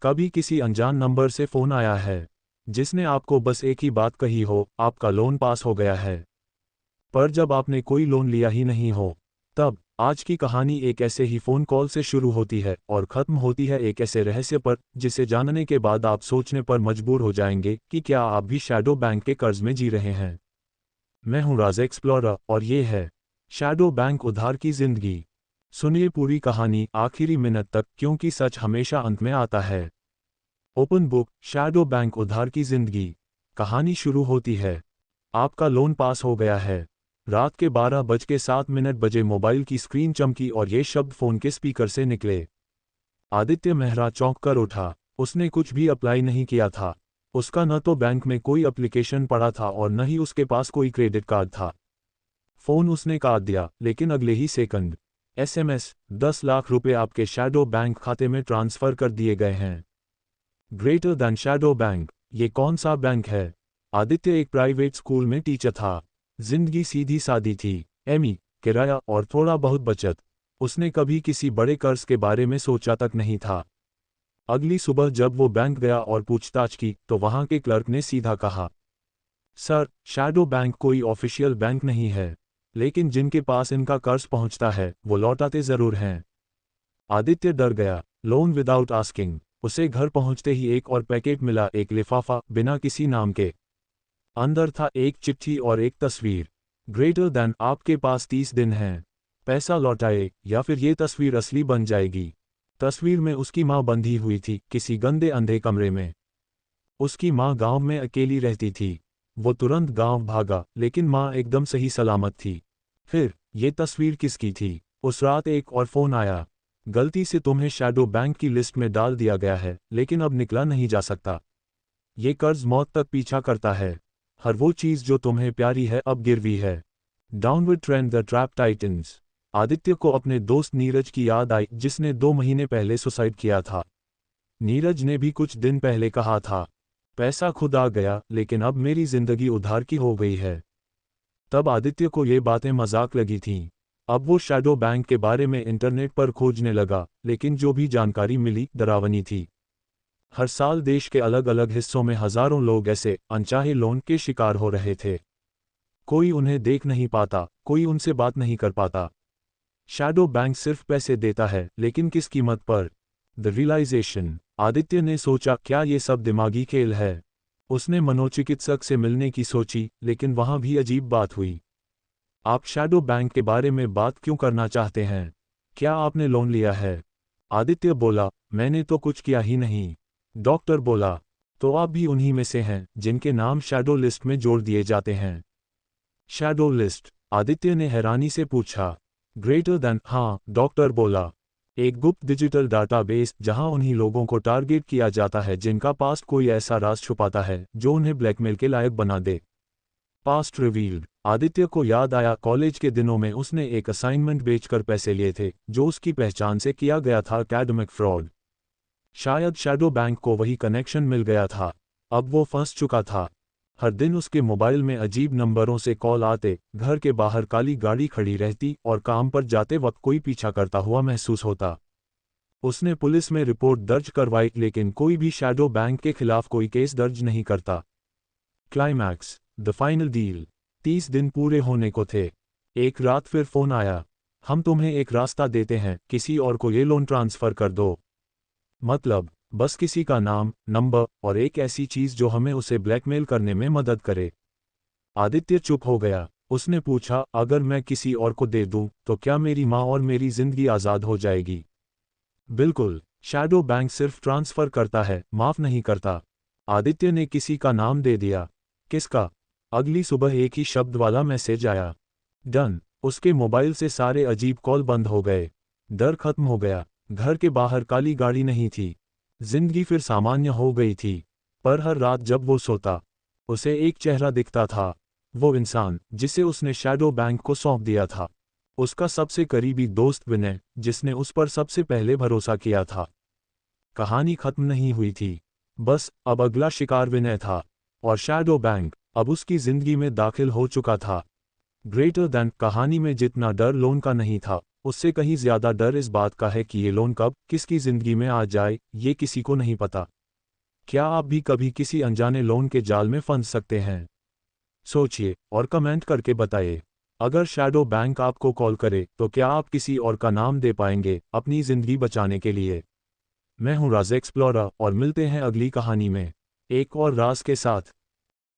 कभी किसी अनजान नंबर से फ़ोन आया है, जिसने आपको बस एक ही बात कही हो, आपका लोन पास हो गया है। पर जब आपने कोई लोन लिया ही नहीं हो, तब आज की कहानी एक ऐसे ही फ़ोन कॉल से शुरू होती है और ख़त्म होती है एक ऐसे रहस्य पर, जिसे जानने के बाद आप सोचने पर मजबूर हो जाएंगे कि क्या आप भी शैडो बैंक के कर्ज में जी रहे हैं। मैं हूं राज एक्सप्लोरर और ये है शैडो बैंक उधार की ज़िंदगी। सुनिए पूरी कहानी आखिरी मिनट तक, क्योंकि सच हमेशा अंत में आता है। ओपन बुक शैडो बैंक उधार की जिंदगी। कहानी शुरू होती है। आपका लोन पास हो गया है। रात के 12:07 बजे मोबाइल की स्क्रीन चमकी और ये शब्द फोन के स्पीकर से निकले। आदित्य मेहरा चौंक कर उठा। उसने कुछ भी अप्लाई नहीं किया था। उसका न तो बैंक में कोई एप्लीकेशन पड़ा था और न ही उसके पास कोई क्रेडिट कार्ड था। फोन उसने काट दिया, लेकिन अगले ही सेकंड एसएमएस 10 लाख रुपए आपके शैडो बैंक खाते में ट्रांसफर कर दिए गए हैं। ग्रेटर दैन शैडो बैंक, ये कौन सा बैंक है? आदित्य एक प्राइवेट स्कूल में टीचर था। जिंदगी सीधी सादी थी। एमई, किराया और थोड़ा बहुत बचत। उसने कभी किसी बड़े कर्ज के बारे में सोचा तक नहीं था। अगली सुबह जब वो बैंक गया और पूछताछ की, तो वहां के क्लर्क ने सीधा कहा, सर, शैडो बैंक कोई ऑफिशियल बैंक नहीं है, लेकिन जिनके पास इनका कर्ज पहुंचता है वो लौटाते जरूर हैं। आदित्य डर गया। Loan without asking. उसे घर पहुंचते ही एक और पैकेट मिला, एक लिफाफा बिना किसी नाम के। अंदर था एक चिट्ठी और एक तस्वीर। ग्रेटर दैन आपके पास 30 दिन हैं। पैसा लौटाए या फिर ये तस्वीर असली बन जाएगी। तस्वीर में उसकी माँ बंधी हुई थी किसी गंदे अंधे कमरे में। उसकी माँ गांव में अकेली रहती थी। वो तुरंत गांव भागा, लेकिन माँ एकदम सही सलामत थी। फिर ये तस्वीर किसकी थी? उस रात एक और फोन आया। गलती से तुम्हें शैडो बैंक की लिस्ट में डाल दिया गया है, लेकिन अब निकला नहीं जा सकता। ये कर्ज मौत तक पीछा करता है। हर वो चीज़ जो तुम्हें प्यारी है अब गिरवी है। Downward trend the trap titans. Aditya को अपने दोस्त नीरज की याद आई, जिसने 2 महीने पहले सुसाइड किया था। नीरज ने भी कुछ दिन पहले कहा था, पैसा खुद आ गया, लेकिन अब मेरी जिंदगी उधार की हो गई है। तब आदित्य को ये बातें मजाक लगी थीं। अब वो शैडो बैंक के बारे में इंटरनेट पर खोजने लगा, लेकिन जो भी जानकारी मिली डरावनी थी। हर साल देश के अलग अलग हिस्सों में हजारों लोग ऐसे अनचाहे लोन के शिकार हो रहे थे। कोई उन्हें देख नहीं पाता, कोई उनसे बात नहीं कर पाता। शैडो बैंक सिर्फ पैसे देता है, लेकिन किस कीमत पर? The realisation. आदित्य ने सोचा, क्या ये सब दिमागी खेल है? उसने मनोचिकित्सक से मिलने की सोची, लेकिन वहां भी अजीब बात हुई। आप शैडो बैंक के बारे में बात क्यों करना चाहते हैं? क्या आपने लोन लिया है? आदित्य बोला, मैंने तो कुछ किया ही नहीं। डॉक्टर बोला, तो आप भी उन्हीं में से हैं जिनके नाम शैडो लिस्ट में जोड़ दिए जाते हैं। Shadow list? आदित्य ने हैरानी से पूछा। ग्रेटर दैन, हाँ, डॉक्टर बोला। एक गुप्त डिजिटल डाटाबेस जहां उन्हीं लोगों को टारगेट किया जाता है जिनका पास्ट कोई ऐसा राज छुपाता है जो उन्हें ब्लैकमेल के लायक बना दे। Past revealed. आदित्य को याद आया, कॉलेज के दिनों में उसने एक असाइनमेंट बेचकर पैसे लिए थे, जो उसकी पहचान से किया गया था एकेडमिक फ्रॉड। शायद शैडो बैंक को वही कनेक्शन मिल गया था। अब वो फंस चुका था। हर दिन उसके मोबाइल में अजीब नंबरों से कॉल आते, घर के बाहर काली गाड़ी खड़ी रहती और काम पर जाते वक्त कोई पीछा करता हुआ महसूस होता। उसने पुलिस में रिपोर्ट दर्ज करवाई, लेकिन कोई भी शैडो बैंक के खिलाफ कोई केस दर्ज नहीं करता। Climax, the final deal. 30 दिन पूरे होने को थे। एक रात फिर फोन आया। हम तुम्हें एक रास्ता देते हैं, किसी और को ये लोन ट्रांसफर कर दो। मतलब, बस किसी का नाम, नंबर और एक ऐसी चीज जो हमें उसे ब्लैकमेल करने में मदद करे। आदित्य चुप हो गया। उसने पूछा, अगर मैं किसी और को दे दूं, तो क्या मेरी माँ और मेरी जिंदगी आज़ाद हो जाएगी? बिल्कुल। शैडो बैंक सिर्फ ट्रांसफर करता है, माफ नहीं करता। आदित्य ने किसी का नाम दे दिया। किसका? अगली सुबह एक ही शब्द वाला मैसेज आया, डन। उसके मोबाइल से सारे अजीब कॉल बंद हो गए। डर खत्म हो गया। घर के बाहर काली गाड़ी नहीं थी। जिंदगी फिर सामान्य हो गई थी। पर हर रात जब वो सोता, उसे एक चेहरा दिखता था। वो इंसान जिसे उसने शैडो बैंक को सौंप दिया था। उसका सबसे करीबी दोस्त विनय, जिसने उस पर सबसे पहले भरोसा किया था। कहानी खत्म नहीं हुई थी। बस अब अगला शिकार विनय था। और शैडो बैंक अब उसकी जिंदगी में दाखिल हो चुका था। ग्रेटर दैन कहानी में जितना डर लोन का नहीं था, उससे कहीं ज्यादा डर इस बात का है कि ये लोन कब किसकी जिंदगी में आ जाए, ये किसी को नहीं पता। क्या आप भी कभी किसी अनजाने लोन के जाल में फंस सकते हैं? सोचिए और कमेंट करके बताइए। अगर शैडो बैंक आपको कॉल करे तो क्या आप किसी और का नाम दे पाएंगे अपनी जिंदगी बचाने के लिए? मैं हूं राज एक्सप्लोरर और मिलते हैं अगली कहानी में एक और राज के साथ।